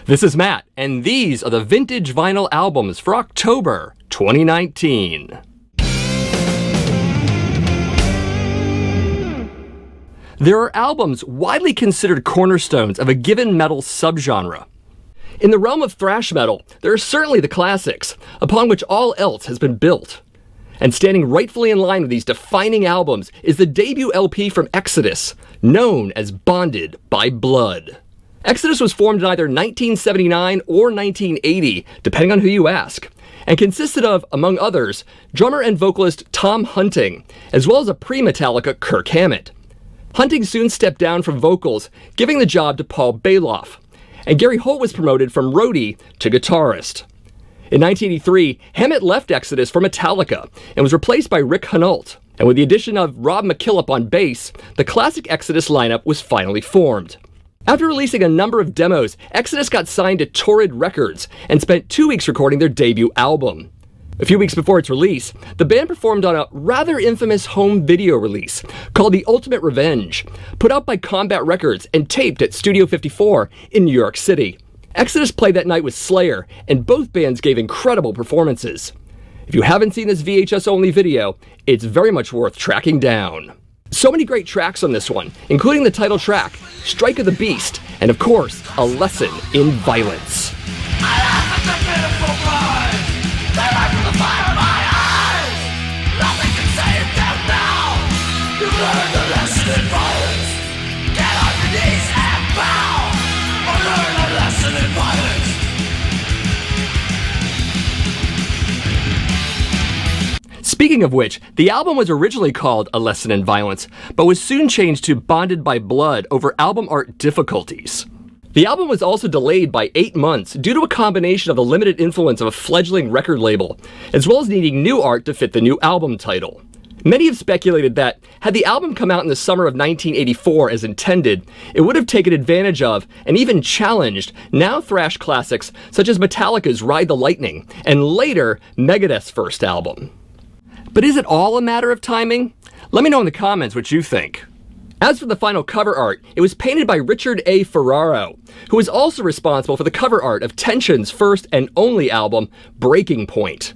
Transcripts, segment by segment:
This is Matt, and these are the vintage vinyl albums for October 2019. There are albums widely considered cornerstones of a given metal subgenre. In the realm of thrash metal, there are certainly the classics, upon which all else has been built. And standing rightfully in line with these defining albums is the debut LP from Exodus, known as Bonded by Blood. Exodus was formed in either 1979 or 1980, depending on who you ask, and consisted of, among others, drummer and vocalist Tom Hunting, as well as a pre-Metallica Kirk Hammett. Hunting soon stepped down from vocals, giving the job to Paul Bailoff, and Gary Holt was promoted from roadie to guitarist. In 1983, Hammett left Exodus for Metallica and was replaced by Rick Hunolt, and with the addition of Rob McKillop on bass, the classic Exodus lineup was finally formed. After releasing a number of demos, Exodus got signed to Torrid Records and spent 2 weeks recording their debut album. A few weeks before its release, the band performed on a rather infamous home video release called The Ultimate Revenge, put out by Combat Records and taped at Studio 54 in New York City. Exodus played that night with Slayer, and both bands gave incredible performances. If you haven't seen this VHS-only video, it's very much worth tracking down. So many great tracks on this one, including the title track, Strike of the Beast, and of course, A Lesson in Violence. Speaking of which, the album was originally called A Lesson in Violence, but was soon changed to Bonded by Blood over album art difficulties. The album was also delayed by 8 months due to a combination of the limited influence of a fledgling record label, as well as needing new art to fit the new album title. Many have speculated that, had the album come out in the summer of 1984 as intended, it would have taken advantage of, and even challenged, now thrash classics such as Metallica's Ride the Lightning, and later, Megadeth's first album. But is it all a matter of timing? Let me know in the comments what you think. As for the final cover art, it was painted by Richard A. Ferraro, who was also responsible for the cover art of Tension's first and only album, Breaking Point.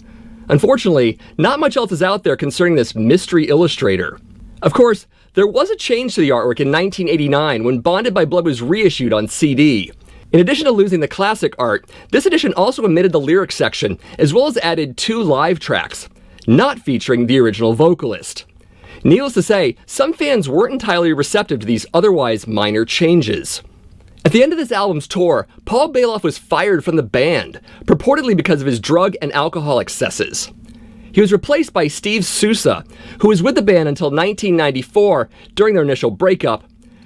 Unfortunately, not much else is out there concerning this mystery illustrator. Of course, there was a change to the artwork in 1989 when Bonded by Blood was reissued on CD. In addition to losing the classic art, this edition also omitted the lyrics section, as well as added 2 live tracks, not featuring the original vocalist. Needless to say, some fans weren't entirely receptive to these otherwise minor changes. At the end of this album's tour, Paul Bailoff was fired from the band, purportedly because of his drug and alcohol excesses. He was replaced by Steve Sousa, who was with the band until 1994 during their initial breakup,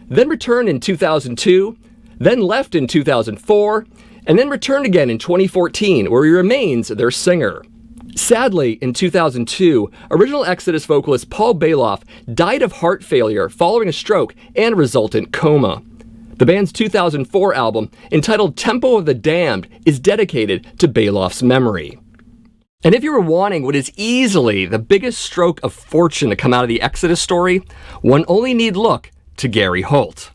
then returned in 2002, then left in 2004, and then returned again in 2014, where he remains their singer. Sadly, in 2002, original Exodus vocalist Paul Bailoff died of heart failure following a stroke and resultant coma. The band's 2004 album, entitled Tempo of the Damned, is dedicated to Bailoff's memory. And if you were wanting what is easily the biggest stroke of fortune to come out of the Exodus story, one only need look to Gary Holt.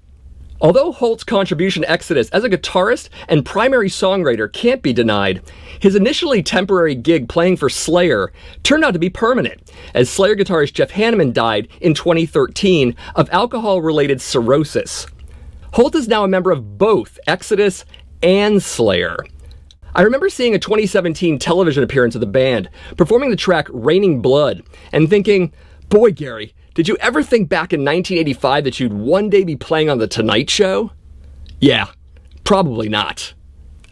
Although Holt's contribution to Exodus as a guitarist and primary songwriter can't be denied, his initially temporary gig playing for Slayer turned out to be permanent, as Slayer guitarist Jeff Hanneman died in 2013 of alcohol-related cirrhosis. Holt is now a member of both Exodus and Slayer. I remember seeing a 2017 television appearance of the band, performing the track Raining Blood, and thinking, boy Gary, did you ever think back in 1985 that you'd one day be playing on The Tonight Show? Yeah, probably not.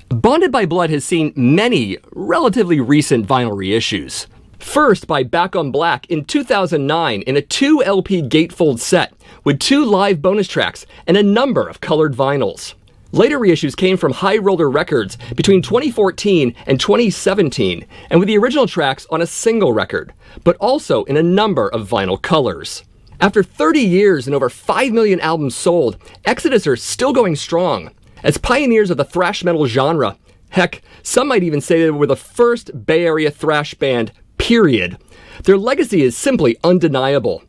Bonded by Blood has seen many relatively recent vinyl reissues. First by Back on Black in 2009 in a 2 LP gatefold set with 2 live bonus tracks and a number of colored vinyls. Later reissues came from High Roller Records between 2014 and 2017, and with the original tracks on a single record, but also in a number of vinyl colors. After 30 years and over 5 million albums sold, Exodus are still going strong. As pioneers of the thrash metal genre, heck, some might even say they were the first Bay Area thrash band, period. Their legacy is simply undeniable.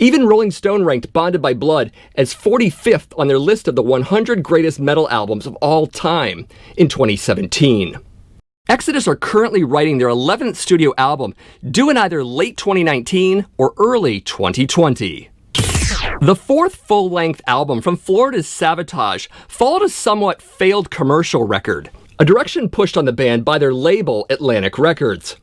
Even Rolling Stone ranked Bonded by Blood as 45th on their list of the 100 greatest metal albums of all time in 2017. Exodus are currently writing their 11th studio album, due in either late 2019 or early 2020. The fourth full-length album from Florida's Savatage followed a somewhat failed commercial record, a direction pushed on the band by their label, Atlantic Records.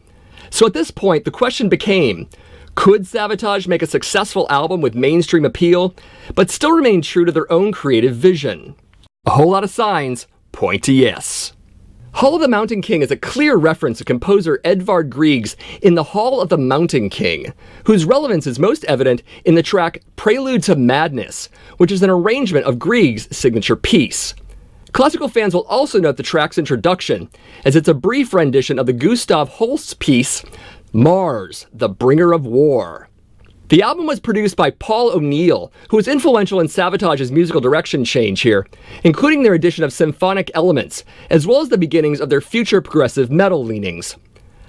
So at this point, the question became, could Savatage make a successful album with mainstream appeal, but still remain true to their own creative vision? A whole lot of signs point to yes. Hall of the Mountain King is a clear reference to composer Edvard Grieg's In the Hall of the Mountain King, whose relevance is most evident in the track Prelude to Madness, which is an arrangement of Grieg's signature piece. Classical fans will also note the track's introduction, as it's a brief rendition of the Gustav Holst piece, Mars, the Bringer of War. The album was produced by Paul O'Neill, who was influential in Savatage's musical direction change here, including their addition of symphonic elements, as well as the beginnings of their future progressive metal leanings.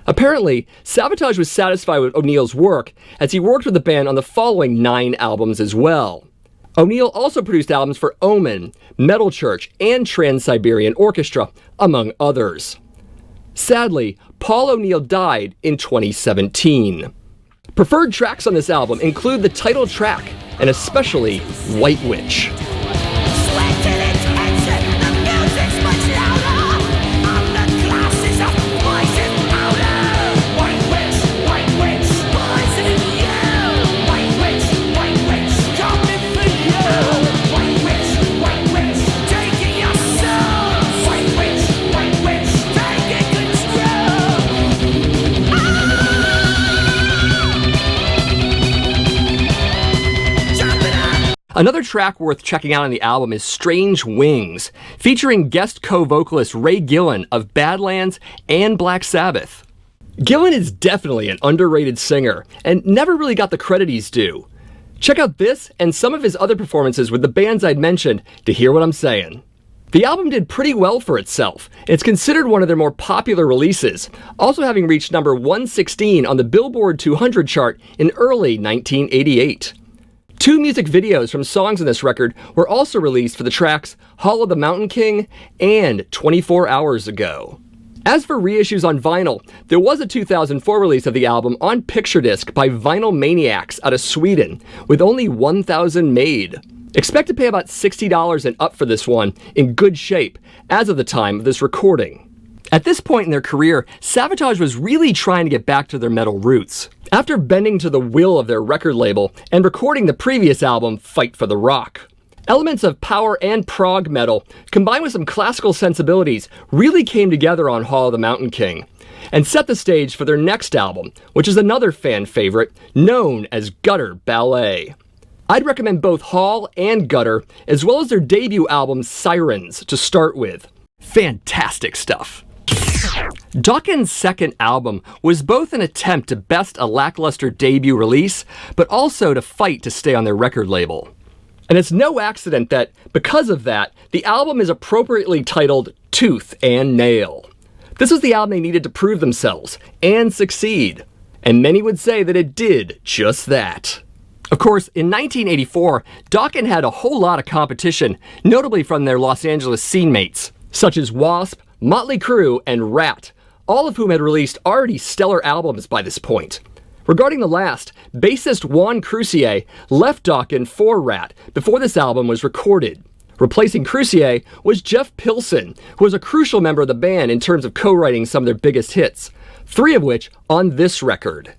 Apparently, Savatage was satisfied with O'Neill's work, as he worked with the band on the following 9 albums as well. O'Neill also produced albums for Omen, Metal Church, and Trans-Siberian Orchestra, among others. Sadly, Paul O'Neill died in 2017. Preferred tracks on this album include the title track, and especially White Witch. Another track worth checking out on the album is Strange Wings, featuring guest co-vocalist Ray Gillen of Badlands and Black Sabbath. Gillen is definitely an underrated singer, and never really got the credit he's due. Check out this and some of his other performances with the bands I'd mentioned to hear what I'm saying. The album did pretty well for itself. It's considered one of their more popular releases, also having reached number 116 on the Billboard 200 chart in early 1988. 2 music videos from songs on this record were also released for the tracks Hall of the Mountain King and 24 Hours Ago. As for reissues on vinyl, there was a 2004 release of the album on picture disc by Vinyl Maniacs out of Sweden, with only 1,000 made. Expect to pay about $60 and up for this one, in good shape, as of the time of this recording. At this point in their career, Savatage was really trying to get back to their metal roots. After bending to the will of their record label and recording the previous album, Fight for the Rock. Elements of power and prog metal, combined with some classical sensibilities, really came together on Hall of the Mountain King, and set the stage for their next album, which is another fan favorite, known as Gutter Ballet. I'd recommend both Hall and Gutter, as well as their debut album Sirens, to start with. Fantastic stuff. Dokken's second album was both an attempt to best a lackluster debut release, but also to fight to stay on their record label. And it's no accident that, because of that, the album is appropriately titled Tooth and Nail. This was the album they needed to prove themselves, and succeed. And many would say that it did just that. Of course, in 1984, Dokken had a whole lot of competition, notably from their Los Angeles scene mates, such as Wasp, Motley Crue, and Rat, all of whom had released already stellar albums by this point. Regarding the last, bassist Juan Crucier left Dokken for Rat before this album was recorded. Replacing Crucier was Jeff Pilson, who was a crucial member of the band in terms of co-writing some of their biggest hits, 3 of which on this record.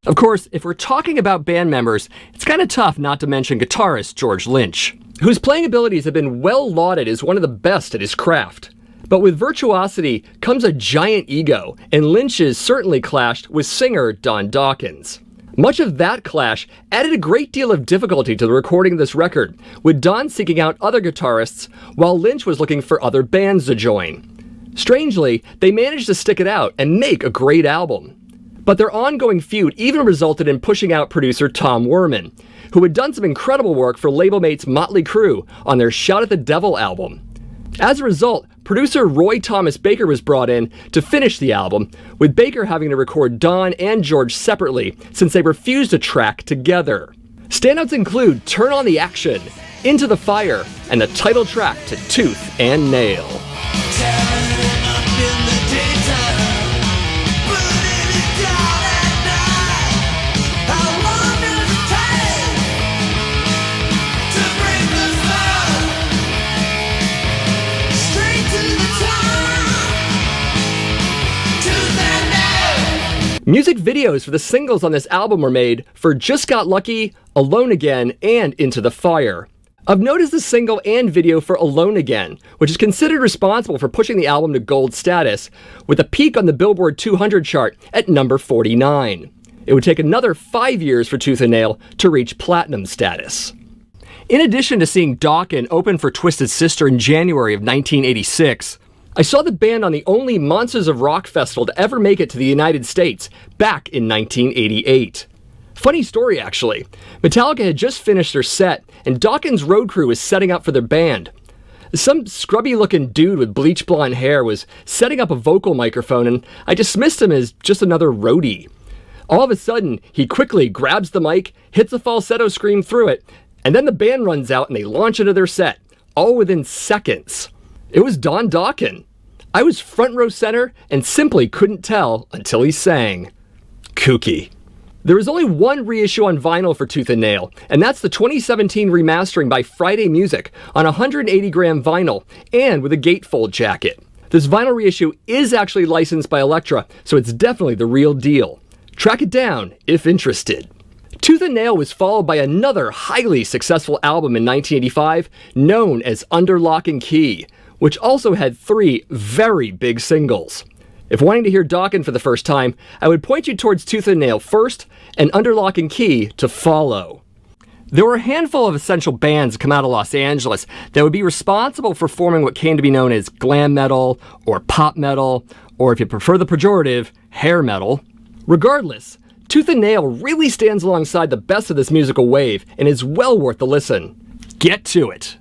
Of course, if we're talking about band members, it's kind of tough not to mention guitarist George Lynch, whose playing abilities have been well lauded as one of the best at his craft. But with virtuosity comes a giant ego, and Lynch's certainly clashed with singer Don Dawkins. Much of that clash added a great deal of difficulty to the recording of this record, with Don seeking out other guitarists, while Lynch was looking for other bands to join. Strangely, they managed to stick it out and make a great album. But their ongoing feud even resulted in pushing out producer Tom Werman, who had done some incredible work for label mates Motley Crue on their Shout at the Devil album. As a result, producer Roy Thomas Baker was brought in to finish the album, with Baker having to record Don and George separately since they refused to track together. Standouts include Turn on the Action, Into the Fire, and the title track to Tooth and Nail. Music videos for the singles on this album were made for Just Got Lucky, Alone Again, and Into the Fire. Of note is the single and video for Alone Again, which is considered responsible for pushing the album to gold status, with a peak on the Billboard 200 chart at number 49. It would take another 5 years for Tooth and Nail to reach platinum status. In addition to seeing Dokken open for Twisted Sister in January of 1986, I saw the band on the only Monsters of Rock festival to ever make it to the United States, back in 1988. Funny story, actually. Metallica had just finished their set, and Dokken's road crew was setting up for their band. Some scrubby-looking dude with bleach blonde hair was setting up a vocal microphone, and I dismissed him as just another roadie. All of a sudden, he quickly grabs the mic, hits a falsetto scream through it, and then the band runs out and they launch into their set, all within seconds. It was Don Dokken. I was front row center and simply couldn't tell until he sang. Kooky. There was only one reissue on vinyl for Tooth and Nail, and that's the 2017 remastering by Friday Music on 180-gram vinyl and with a gatefold jacket. This vinyl reissue is actually licensed by Elektra, so it's definitely the real deal. Track it down if interested. Tooth and Nail was followed by another highly successful album in 1985 known as Under Lock and Key, which also had 3 very big singles. If wanting to hear Dokken for the first time, I would point you towards Tooth and Nail first and Under Lock and Key to follow. There were a handful of essential bands that come out of Los Angeles that would be responsible for forming what came to be known as glam metal or pop metal, or if you prefer the pejorative, hair metal. Regardless, Tooth and Nail really stands alongside the best of this musical wave and is well worth the listen. Get to it.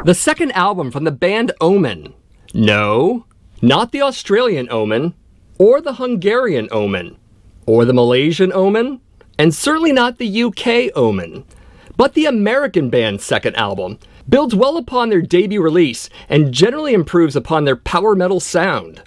The second album from the band Omen. No, not the Australian Omen, or the Hungarian Omen, or the Malaysian Omen, and certainly not the UK Omen, but the American band's second album builds well upon their debut release and generally improves upon their power metal sound.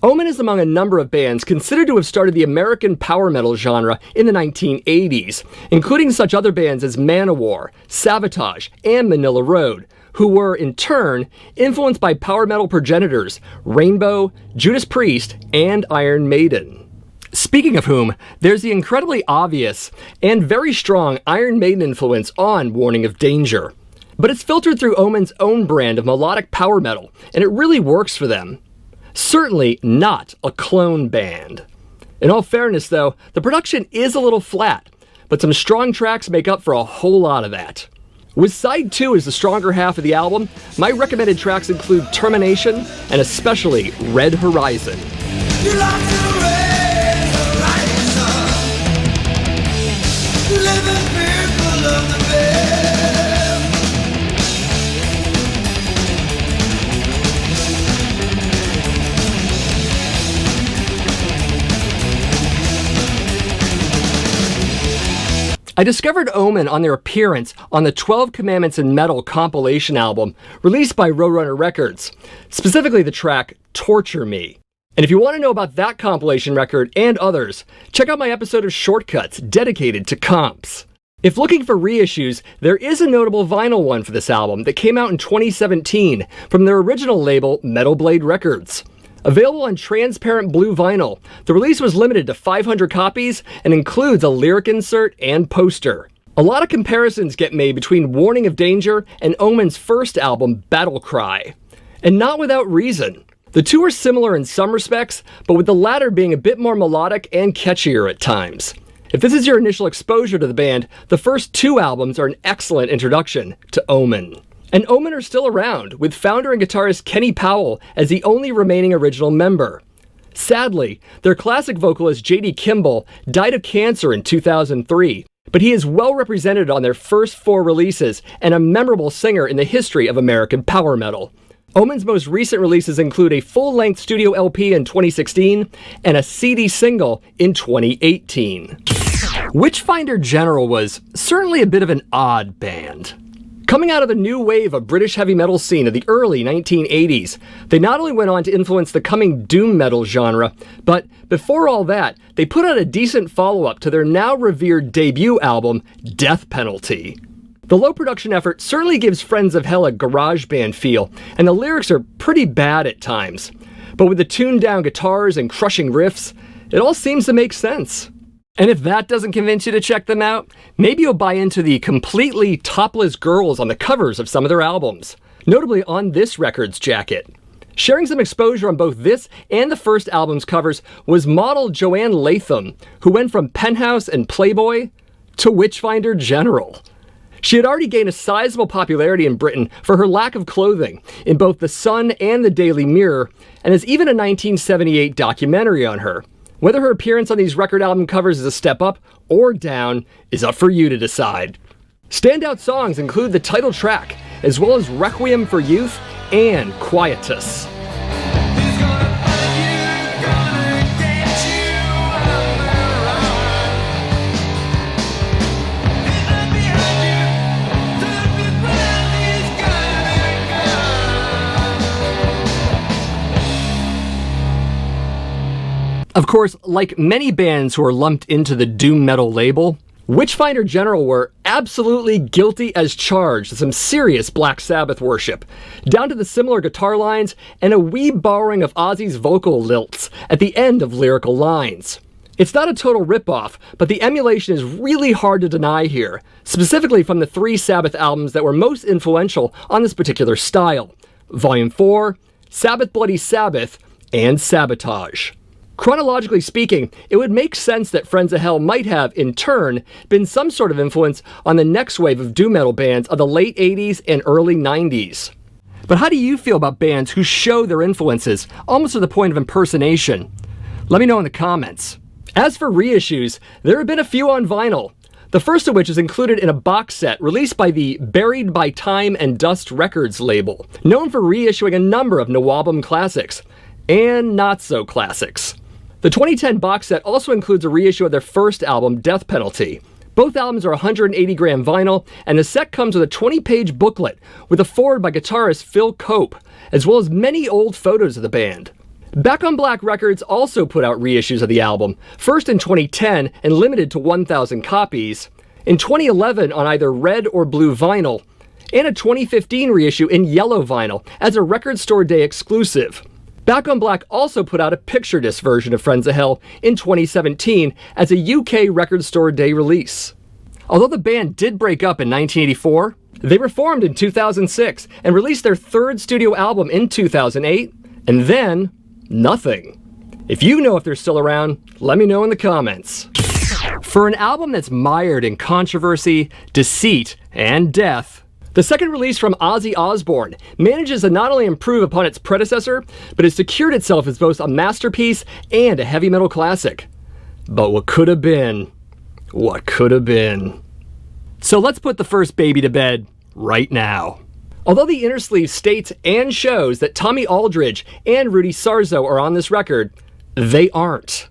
Omen is among a number of bands considered to have started the American power metal genre in the 1980s, including such other bands as Manowar, Savatage, and Manila Road, who were, in turn, influenced by power metal progenitors Rainbow, Judas Priest, and Iron Maiden. Speaking of whom, there's the incredibly obvious and very strong Iron Maiden influence on Warning of Danger. But it's filtered through Omen's own brand of melodic power metal, and it really works for them. Certainly not a clone band. In all fairness, though, the production is a little flat, but some strong tracks make up for a whole lot of that. With side 2 as the stronger half of the album, my recommended tracks include Termination and especially Red Horizon. You like the red horizon, living fearful of the bed. I discovered Omen on their appearance on the 12 Commandments in Metal compilation album released by Roadrunner Records, specifically the track Torture Me. And if you want to know about that compilation record and others, check out my episode of Shortcuts dedicated to comps. If looking for reissues, there is a notable vinyl one for this album that came out in 2017 from their original label Metal Blade Records. Available on transparent blue vinyl, the release was limited to 500 copies and includes a lyric insert and poster. A lot of comparisons get made between Warning of Danger and Omen's first album, Battle Cry. And not without reason. The two are similar in some respects, but with the latter being a bit more melodic and catchier at times. If this is your initial exposure to the band, the first 2 albums are an excellent introduction to Omen. And Omen are still around, with founder and guitarist Kenny Powell as the only remaining original member. Sadly, their classic vocalist J.D. Kimball died of cancer in 2003, but he is well represented on their first 4 releases and a memorable singer in the history of American power metal. Omen's most recent releases include a full-length studio LP in 2016 and a CD single in 2018. Witchfinder General was certainly a bit of an odd band. Coming out of the new wave of British heavy metal scene of the early 1980s, they not only went on to influence the coming doom metal genre, but before all that, they put out a decent follow-up to their now revered debut album, Death Penalty. The low production effort certainly gives Friends of Hell a garage band feel, and the lyrics are pretty bad at times. But with the tuned down guitars and crushing riffs, it all seems to make sense. And if that doesn't convince you to check them out, maybe you'll buy into the completely topless girls on the covers of some of their albums, notably on this record's jacket. Sharing some exposure on both this and the first album's covers was model Joanne Latham, who went from Penthouse and Playboy to Witchfinder General. She had already gained a sizable popularity in Britain for her lack of clothing in both The Sun and the Daily Mirror, and has even a 1978 documentary on her. Whether her appearance on these record album covers is a step up or down is up for you to decide. Standout songs include the title track, as well as Requiem for Youth and Quietus. Of course, like many bands who are lumped into the doom metal label, Witchfinder General were absolutely guilty as charged of some serious Black Sabbath worship, down to the similar guitar lines and a wee borrowing of Ozzy's vocal lilts at the end of lyrical lines. It's not a total ripoff, but the emulation is really hard to deny here, specifically from the 3 Sabbath albums that were most influential on this particular style: Volume 4, Sabbath Bloody Sabbath, and Savatage. Chronologically speaking, it would make sense that Friends of Hell might have, in turn, been some sort of influence on the next wave of doom metal bands of the late 80s and early 90s. But how do you feel about bands who show their influences, almost to the point of impersonation? Let me know in the comments. As for reissues, there have been a few on vinyl, the first of which is included in a box set released by the Buried by Time and Dust Records label, known for reissuing a number of no-album classics, and not-so-classics. The 2010 box set also includes a reissue of their first album, Death Penalty. Both albums are 180-gram vinyl, and the set comes with a 20-page booklet with a foreword by guitarist Phil Cope, as well as many old photos of the band. Back on Black Records also put out reissues of the album, first in 2010 and limited to 1,000 copies, in 2011 on either red or blue vinyl, and a 2015 reissue in yellow vinyl as a Record Store Day exclusive. Back on Black also put out a picture disc version of Friends of Hell in 2017 as a UK Record Store Day release. Although the band did break up in 1984, they reformed in 2006 and released their 3rd studio album in 2008, and then nothing. If you know if they're still around, let me know in the comments. For an album that's mired in controversy, deceit, and death, the second release from Ozzy Osbourne manages to not only improve upon its predecessor, but has secured itself as both a masterpiece and a heavy metal classic. But what could have been? What could have been? So let's put the first baby to bed right now. Although the inner sleeve states and shows that Tommy Aldridge and Rudy Sarzo are on this record, they aren't.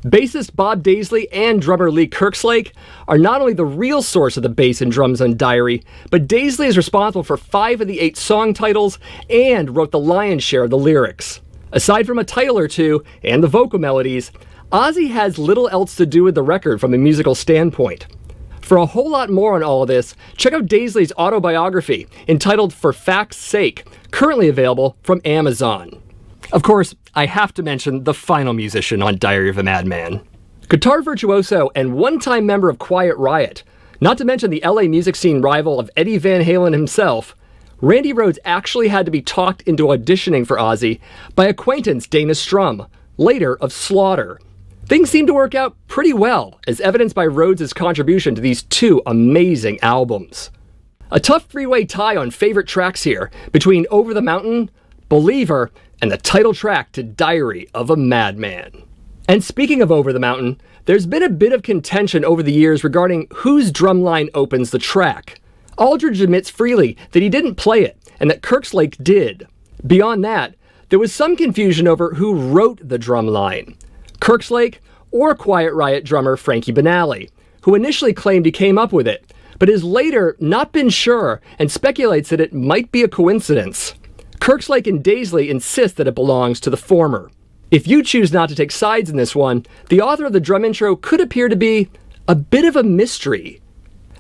Bassist Bob Daisley and drummer Lee Kirkslake are not only the real source of the bass and drums on Diary, but Daisley is responsible for 5 of the 8 song titles and wrote the lion's share of the lyrics. Aside from a title or two and the vocal melodies, Ozzy has little else to do with the record from a musical standpoint. For a whole lot more on all of this, check out Daisley's autobiography entitled For Fact's Sake, currently available from Amazon. Of course, I have to mention the final musician on Diary of a Madman. Guitar virtuoso and one-time member of Quiet Riot, not to mention the LA music scene rival of Eddie Van Halen himself, Randy Rhoads actually had to be talked into auditioning for Ozzy by acquaintance Dana Strum, later of Slaughter. Things seem to work out pretty well, as evidenced by Rhoads' contribution to these 2 amazing albums. A tough 3-way tie on favorite tracks here, between Over the Mountain, Believer, and the title track to Diary of a Madman. And speaking of Over the Mountain, there's been a bit of contention over the years regarding whose drumline opens the track. Aldridge admits freely that he didn't play it, and that Kirkslake did. Beyond that, there was some confusion over who wrote the drumline: Kirkslake or Quiet Riot drummer Frankie Banali, who initially claimed he came up with it, but has later not been sure and speculates that it might be a coincidence. Kirkslake and Daisley insist that it belongs to the former. If you choose not to take sides in this one, the author of the drum intro could appear to be a bit of a mystery.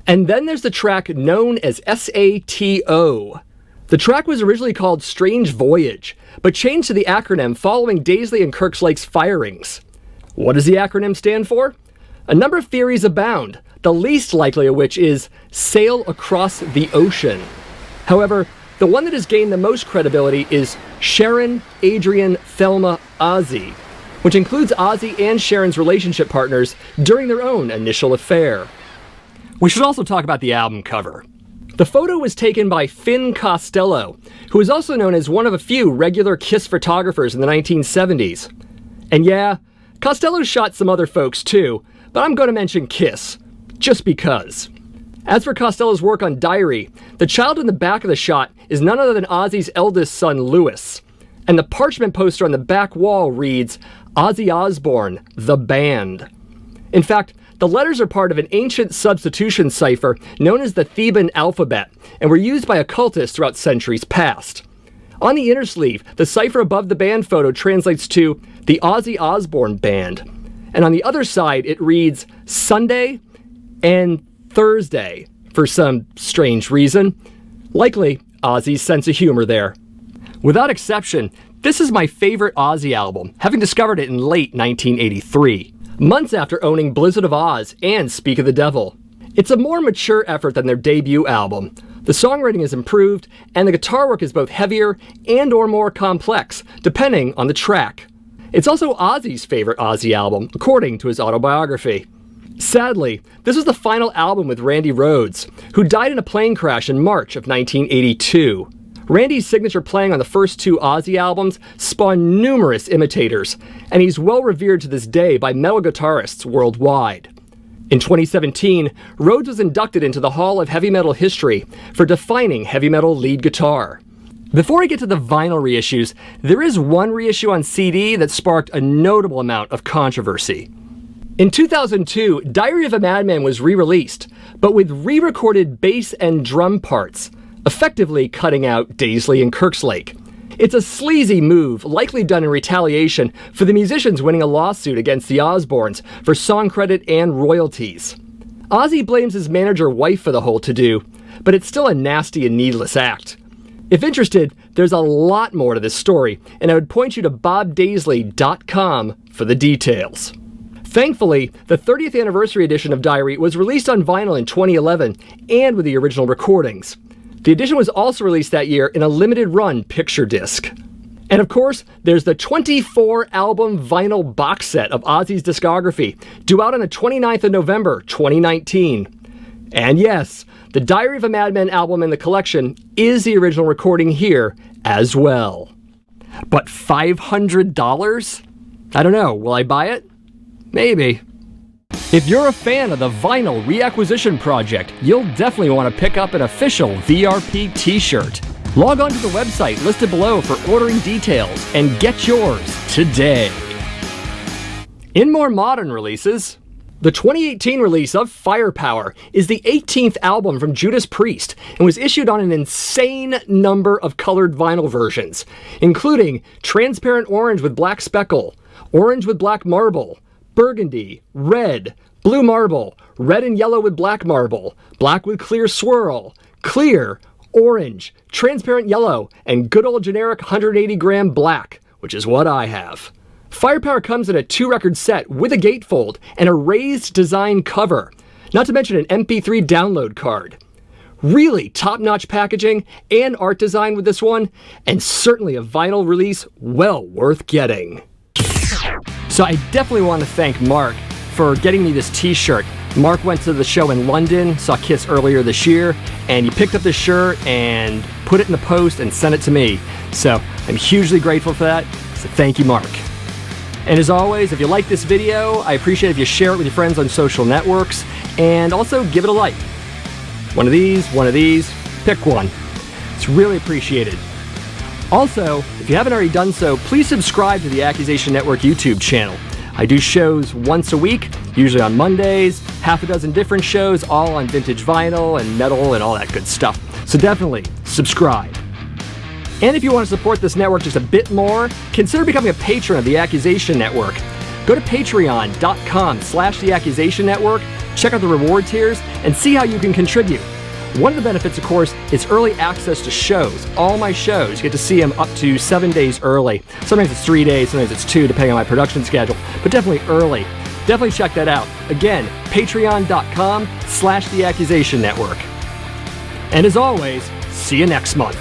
And then there's the track known as SATO. The track was originally called Strange Voyage, but changed to the acronym following Daisley and Kirkslake's firings. What does the acronym stand for? A number of theories abound, the least likely of which is Sail Across the Ocean. However, the one that has gained the most credibility is Sharon, Adrian, Thelma, Ozzy, which includes Ozzy and Sharon's relationship partners during their own initial affair. We should also talk about the album cover. The photo was taken by Finn Costello, who is also known as one of a few regular Kiss photographers in the 1970s. And yeah, Costello shot some other folks too, but I'm going to mention Kiss, just because. As for Costello's work on Diary, the child in the back of the shot is none other than Ozzy's eldest son, Louis. And the parchment poster on the back wall reads, Ozzy Osbourne, the band. In fact, the letters are part of an ancient substitution cipher known as the Theban alphabet, and were used by occultists throughout centuries past. On the inner sleeve, the cipher above the band photo translates to the Ozzy Osbourne Band. And on the other side, it reads Sunday and Thursday, for some strange reason. Likely, Ozzy's sense of humor there. Without exception, this is my favorite Ozzy album, having discovered it in late 1983, months after owning Blizzard of Oz and Speak of the Devil. It's a more mature effort than their debut album. The songwriting is improved, and the guitar work is both heavier and or more complex, depending on the track. It's also Ozzy's favorite Ozzy album, according to his autobiography. Sadly, this was the final album with Randy Rhoads, who died in a plane crash in March of 1982. Randy's signature playing on the first two Ozzy albums spawned numerous imitators, and he's well revered to this day by metal guitarists worldwide. In 2017, Rhoads was inducted into the Hall of Heavy Metal History for defining heavy metal lead guitar. Before I get to the vinyl reissues, there is one reissue on CD that sparked a notable amount of controversy. In 2002, Diary of a Madman was re-released, but with re-recorded bass and drum parts, effectively cutting out Daisley and Kirkslake. It's a sleazy move, likely done in retaliation for the musicians winning a lawsuit against the Osbournes for song credit and royalties. Ozzy blames his manager wife for the whole to-do, but it's still a nasty and needless act. If interested, there's a lot more to this story, and I would point you to bobdaisley.com for the details. Thankfully, the 30th anniversary edition of Diary was released on vinyl in 2011 and with the original recordings. The edition was also released that year in a limited run picture disc. And of course, there's the 24-album vinyl box set of Ozzy's discography, due out on the 29th of November, 2019. And yes, the Diary of a Madman album in the collection is the original recording here as well. But $500? I don't know, will I buy it? Maybe. If you're a fan of the vinyl reacquisition project, you'll definitely want to pick up an official VRP t-shirt. Log on to the website listed below for ordering details and get yours today. In more modern releases, the 2018 release of Firepower is the 18th album from Judas Priest and was issued on an insane number of colored vinyl versions, including transparent orange with black speckle, orange with black marble, burgundy, red, blue marble, red and yellow with black marble, black with clear swirl, clear, orange, transparent yellow, and good old generic 180-gram black, which is what I have. Firepower comes in a 2-record set with a gatefold and a raised design cover, not to mention an MP3 download card. Really top-notch packaging and art design with this one, and certainly a vinyl release well worth getting. So I definitely want to thank Mark for getting me this t-shirt. Mark went to the show in London, saw Kiss earlier this year, and he picked up this shirt and put it in the post and sent it to me. So I'm hugely grateful for that, so thank you, Mark. And as always, if you like this video, I appreciate if you share it with your friends on social networks, and also give it a like. One of these, pick one. It's really appreciated. Also, if you haven't already done so, please subscribe to the Accusation Network YouTube channel. I do shows once a week, usually on Mondays, half a dozen different shows, all on vintage vinyl and metal and all that good stuff. So definitely subscribe. And if you want to support this network just a bit more, consider becoming a patron of The Accusation Network. Go to patreon.com/The Accusation Network, check out the reward tiers, and see how you can contribute. One of the benefits, of course, is early access to shows. All my shows, you get to see them up to 7 days early. Sometimes it's 3 days, sometimes it's 2, depending on my production schedule, but definitely early. Definitely check that out. Again, patreon.com/The Accusation Network. And as always, see you next month.